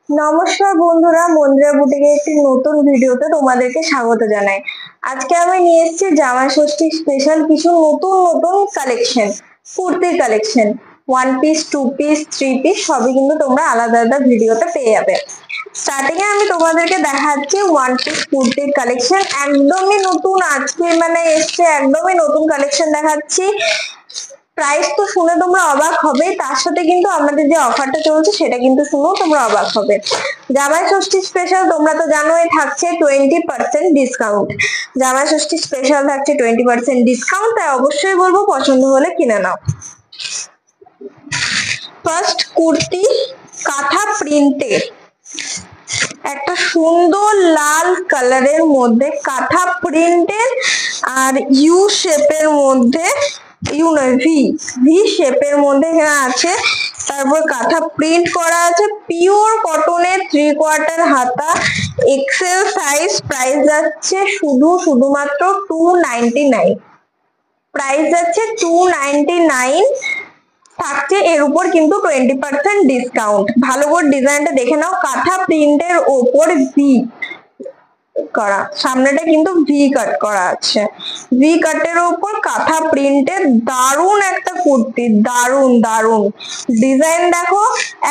নমস্কার বন্ধুরা, মন্দিরা বুটিকের একটি নতুন ভিডিওতে তোমাদেরকে স্বাগত জানাই। আজকে আমি নিয়ে এসেছি জামাই ষষ্ঠী স্পেশাল কিছু নতুন নতুন কালেকশন, কুর্তির কালেকশন। 1 পিস, 2 পিস, 3 পিস সবই কিন্তু তোমরা আলাদা আলাদা ভিডিওতে পেয়ে যাবে। স্টার্টিং এ আমি তোমাদেরকে দেখাচ্ছি 1 পিস কুর্তির কালেকশন, একদমই নতুন, আজকে মানে এসছে একদমই নতুন কালেকশন দেখাচ্ছি। প্রাইস তো শুনে তোমরা অবাক হবে, তার সাথে কিন্তু আমাদের যে অফারটা চলছে সেটা কিন্তু শুনেও তোমরা অবাক হবে। জামাই ষষ্ঠী স্পেশাল তোমরা তো জানোই থাকছে 20% ডিসকাউন্ট। জামাই ষষ্ঠী স্পেশাল থাকছে 20% ডিসকাউন্ট, তাই অবশ্যই বলবো পছন্দ হলে কিনে নাও। ফার্স্ট কুর্তি কাঁথা প্রিন্টের, একটা সুন্দর লাল কালারের মধ্যে কাঁথা প্রিন্টের আর ইউ শেপের মধ্যে, ইউ নয় ভি শেপের মধ্যে এখানে আছে। তারপর কাঁথা প্রিন্ট করা আছে, পিওর কটনের 3/4 হাতা, এক্সেল সাইজ। প্রাইস যাচ্ছে শুধুমাত্র 299। প্রাইস যাচ্ছে 299 থাকছে, এর উপর কিন্তু 20% ডিসকাউন্ট। ভালো করে ডিজাইনটা দেখে নাও, কাঁথা প্রিন্টের ওপর ভি করা, সামনেটা কিন্তু ভি কাট করা আছে। ভি কাটের উপর কাঁথা প্রিন্টের দারুন একটা কুর্তি, দারুন দারুন ডিজাইন দেখো,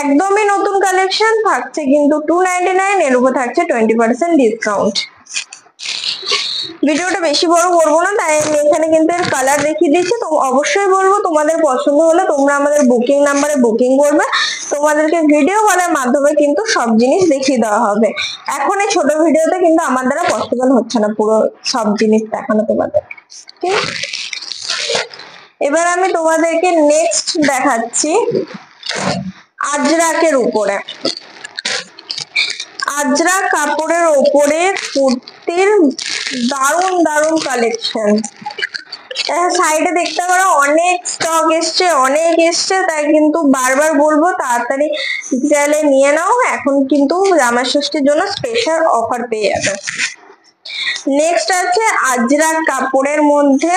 একদমই নতুন কালেকশন। থাকছে কিন্তু 299, এর উপর থাকছে 20% ডিসকাউন্ট। ভিডিওটা বেশি বড় করবো না, তাই আমি এখানে কিন্তু এর কালার দেখিয়ে দিচ্ছি। তো অবশ্যই বলবো তোমাদের পছন্দ হলে তোমরা আমাদের বুকিং নাম্বারে বুকিং করবে, তোমাদেরকে ভিডিও কলের মাধ্যমে কিন্তু সব জিনিস দেখিয়ে দেওয়া হবে। এখন এই ছোট ভিডিওতে কিন্তু আমার দ্বারা পসিবল হচ্ছে না পুরো সব জিনিস দেখানো তোমাদের, ঠিক? এবার আমি তোমাদেরকে নেক্সট দেখাচ্ছি আজরাকের উপরে, আজরা কাপড়ের ওপরে কুর্তির দারুন দারুন কালেকশন। সাইডে দেখতে পারো অনেক স্টক এসছে, অনেক এসছে, তাই কিন্তু বারবার বলবো তাড়াতাড়ি চাইলে নিয়ে নাও, এখন কিন্তু জামাই ষষ্ঠীর জন্য স্পেশাল অফার পেয়ে যাবে। নেক্সট আছে আজরাক কাপড়ের মধ্যে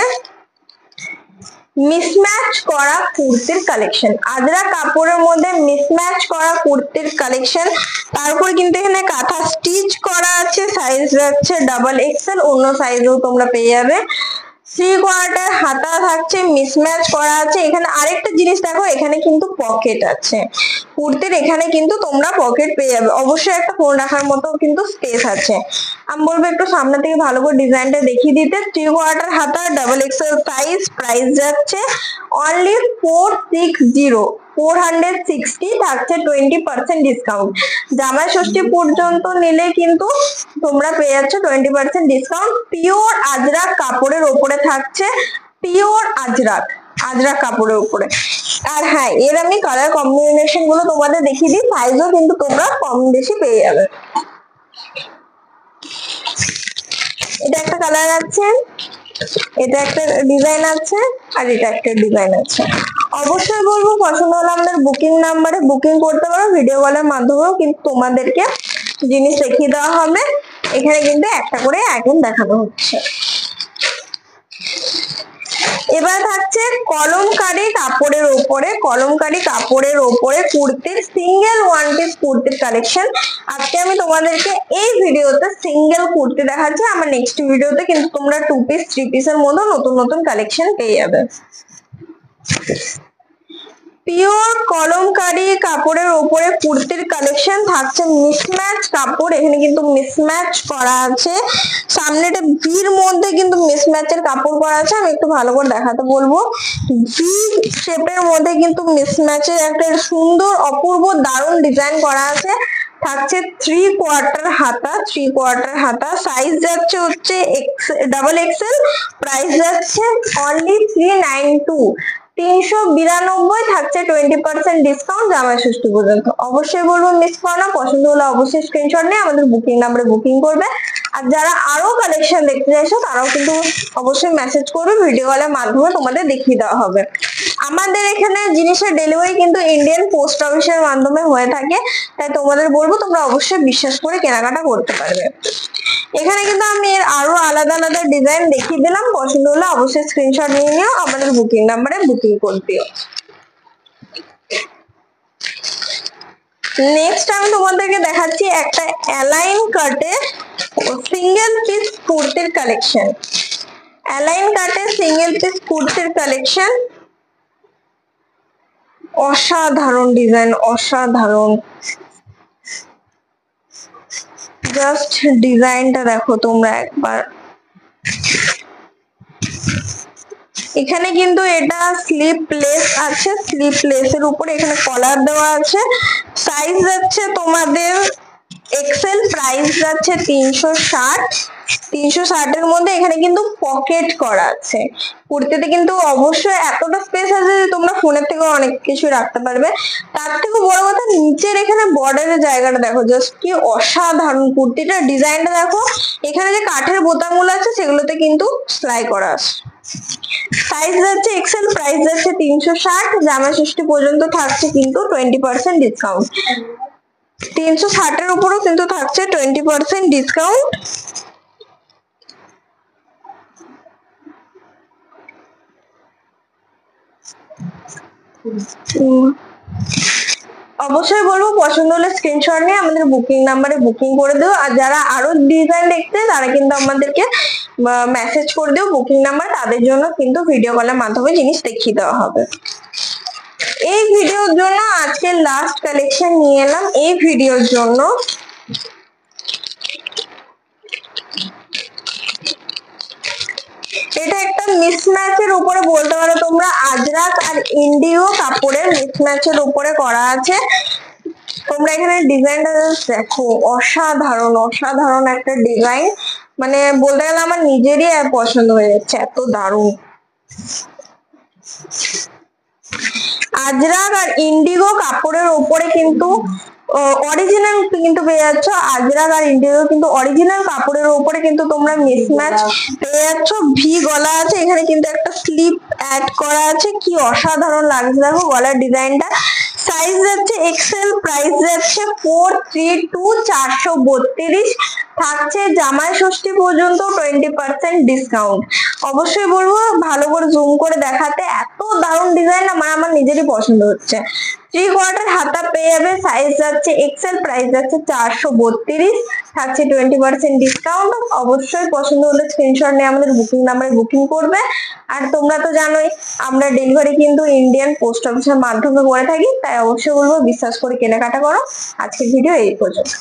মিসম্যাচ করা কুর্তির কালেকশন, আজরা কাপড়ের মধ্যে মিসম্যাচ করা কুর্তির কালেকশন। তারপর কিন্তু এখানে কাঁথা স্টিচ করা আছে, সাইজ যাচ্ছে XXL, অন্য সাইজেও তোমরা পেয়ে যাবে। 3/4 হাতা থাকছে, মিসম্যাচ করা আছে। এখানে আরেকটা জিনিস দেখো, এখানে কিন্তু পকেট আছে কুর্তির, এখানে কিন্তু তোমরা পকেট পেয়ে যাবে। অবশ্যই একটা ফোন রাখার মতো কিন্তু স্পেস আছে। আমি বলবো একটু সামনে থেকে ভালো করে ডিজাইনটা দেখিয়ে দিতে। 3/4 হাতা, XXL সাইজ। প্রাইস যাচ্ছে অনলি 460 থাকছে 20% ডিসকাউন্ট। জামাই ষষ্ঠী পর্যন্ত নিলে কিন্তু তোমরা পেয়ে যাচ্ছ 20% ডিসকাউন্ট। পিওর আজরাক কাপড়ের উপরে থাকছে, পিওর আজরাক কাপড়ের উপরে। আর হ্যাঁ, এর আমি কালার কম্বিনেশন গুলো তোমাদের দেখিয়ে দিই, সাইজও কিন্তু তোমরা কম বেশি পেয়ে যাবে। এটা একটা কালার আছে, এটা একটা ডিজাইন আছে, আর এটা একটা ডিজাইন আছে। অবশ্যই বলবো পছন্দ হলে আমাদের বুকিং নাম্বারে বুকিং করতে পারো, ভিডিও কলের মাধ্যমেও কিন্তু তোমাদেরকে জিনিস দেখিয়ে দেওয়া হবে। এখানে কিন্তু একটা করে আইটেম দেখানো হচ্ছে। এবার থাকছে কলমকারী কাপড়ের উপরে, কলমকারী কাপড়ের উপরে কুর্তির সিঙ্গেল 1 পিস কুর্তির কালেকশন। আজকে আমি তোমাদেরকে এই ভিডিওতে সিঙ্গেল কুর্তি দেখাচ্ছি, আমার নেক্সট ভিডিওতে কিন্তু তোমরা 2 পিস 3 পিসের মধ্যে নতুন নতুন কালেকশন পেয়ে যাবে। পিওর কলমকারী কাপড়ের উপরে কুর্তির কালেকশন থাকছে, মিসম্যাচ কাপড়, এখানে কিন্তু মিসম্যাচ করা আছে। সামনেটা ভির মধ্যে কিন্তু মিসম্যাচের কাপড় করা আছে, আমি একটু ভালো করে দেখাতে বলবো। ভি শেপের মধ্যে কিন্তু মিসম্যাচের একটা সুন্দর অপূর্ব দারুণ ডিজাইন করা আছে। থাকছে 3/4 হাতা, 3/4 হাতা। সাইজ যাচ্ছে হচ্ছে XXL। প্রাইস যাচ্ছে অনলি 392, 392 থাকছে 20% ডিসকাউন্ট জামাই ষষ্ঠী পর্যন্ত। অবশ্যই বলবো মিস করো না, পছন্দ হলে অবশ্যই স্ক্রিনশট নিয়ে আমাদের বুকিং নাম্বারে বুকিং করবে। আর যারা আরো কালেকশন দেখতে চাইছো তারাও কিন্তু অবশ্যই মেসেজ করবে, ভিডিও কলের মাধ্যমে তোমাদের দেখিয়ে দেওয়া হবে। আমাদের এখানে জিনিসের ডেলিভারি কিন্তু ইন্ডিয়ান পোস্ট অফিসের মাধ্যমে হয়ে থাকে, তাই তোমাদের বলবো তোমরা অবশ্যই বিশ্বাস করে কেনাকাটা করতে পারবে। এখানে কিন্তু আমি আরো আলাদা আলাদা ডিজাইন দেখিয়ে দিলাম, পছন্দ হলে অবশ্যই স্ক্রিনশট নিয়ে নিও, আমাদের বুকিং নাম্বারে বুকিং করে দিও। নেক্সট আমি তোমাদেরকে দেখাচ্ছি একটা অ্যালাইন কাটে সিঙ্গেল পিস কুর্তির কালেকশন। অ্যালাইন কাটে সিঙ্গেল পিস কুর্তির কালেকশন, অসাধারণ ডিজাইন, অসাধারণ। জাস্ট ডিজাইনটা দেখো তোমরা একবার। এখানে কিন্তু এটা স্লিপলেস আছে, স্লিপলেসের উপরে এখানে কলার দেওয়া আছে। সাইজ যাচ্ছে তোমাদের এক্সেল, প্রাইস যাচ্ছে 360। 360 এর মধ্যে এখানে কিন্তু পকেট করা আছে। কুর্তিতে কিন্তু অবশ্যই এতটা স্পেস আছে যে তোমরা ফোনের থেকেও অনেক কিছু রাখতে পারবে। তার থেকে বড় কথা নিচের এখানে বর্ডারের জায়গাটা দেখো, জাস্ট কি অসাধারণ। কুর্তিটার ডিজাইনটা দেখো, এখানে যে কাঠের বোতামগুলো আছে সেগুলোতে কিন্তু সেলাই করা আছে। সাইজ যাচ্ছে এক্সেল, প্রাইস যাচ্ছে 360। জামা ষষ্ঠী পর্যন্ত থাকছে কিন্তু 20% ডিসকাউন্ট। 360 এর উপরও কিন্তু থাকছে 20% ডিসকাউন্ট। অবশ্যই বলবো পছন্দ হলে স্ক্রিনশট নিয়ে আমাদের বুকিং নাম্বারে বুকিং করে দিও। আর যারা আরো ডিজাইন দেখতে তারা কিন্তু আমাদেরকে মেসেজ করে দিও বুকিং নাম্বার, তাদের জন্য কিন্তু ভিডিও কলের মাধ্যমে জিনিস দেখিয়ে দেওয়া হবে। এই ভিডিওর জন্য আজকে লাস্ট কালেকশন নিয়ে এলাম এই ভিডিওর জন্য। এটা একটা মিসম্যাচের উপরে বলতে পারো তোমরা, আজরাক আর ইন্ডিগো কাপড়ের মিসম্যাচের উপরে করা আছে। তোমরা এখানে ডিজাইনটা দেখো, অসাধারণ অসাধারণ একটা ডিজাইন। মানে বলতে গেলে আমার নিজেরই পছন্দ হয়ে যাচ্ছে, এত দারুণ। আজরাক আর ইন্ডিগো কাপড়ের উপরে কিন্তু অরিজিনাল কিন্তু পেয়ে যাচ্ছ। আজরাক আর ইন্ডিগো কিন্তু অরিজিনাল কাপড়ের উপরে কিন্তু তোমরা মিসম্যাচ পেয়ে যাচ্ছ। ভি গলা আছে, এখানে কিন্তু একটা স্লিপ অ্যাড করা আছে, কি অসাধারণ লাগছে দেখো গলার ডিজাইনটা। সাইজ যাচ্ছে এক্সেল, প্রাইস যাচ্ছে 432, 432। থাকছে জামাই ষষ্ঠী পর্যন্ত 20% ডিসকাউন্ট। অবশ্যই বলবো ভালো করে জুম করে দেখাতে, এত দারুণ ডিজাইন আমার নিজেরই পছন্দ হচ্ছে। 3/4 হাতা পেয়ে যাবে, সাইজ যাচ্ছে এক্সেল, প্রাইস যাচ্ছে 432। থাকছে 20% ডিসকাউন্ট। অবশ্যই পছন্দ হলে স্ক্রিনশট নিয়ে আমাদের বুকিং নাম্বারে বুকিং করবে। আর তোমরা তো জানোই আমরা ডেলিভারি কিন্তু ইন্ডিয়ান পোস্ট অফিসের মাধ্যমে করে থাকি, তাই অবশ্যই বলবো বিশ্বাস করে কেনাকাটা করো। আজকের ভিডিও এই পর্যন্ত।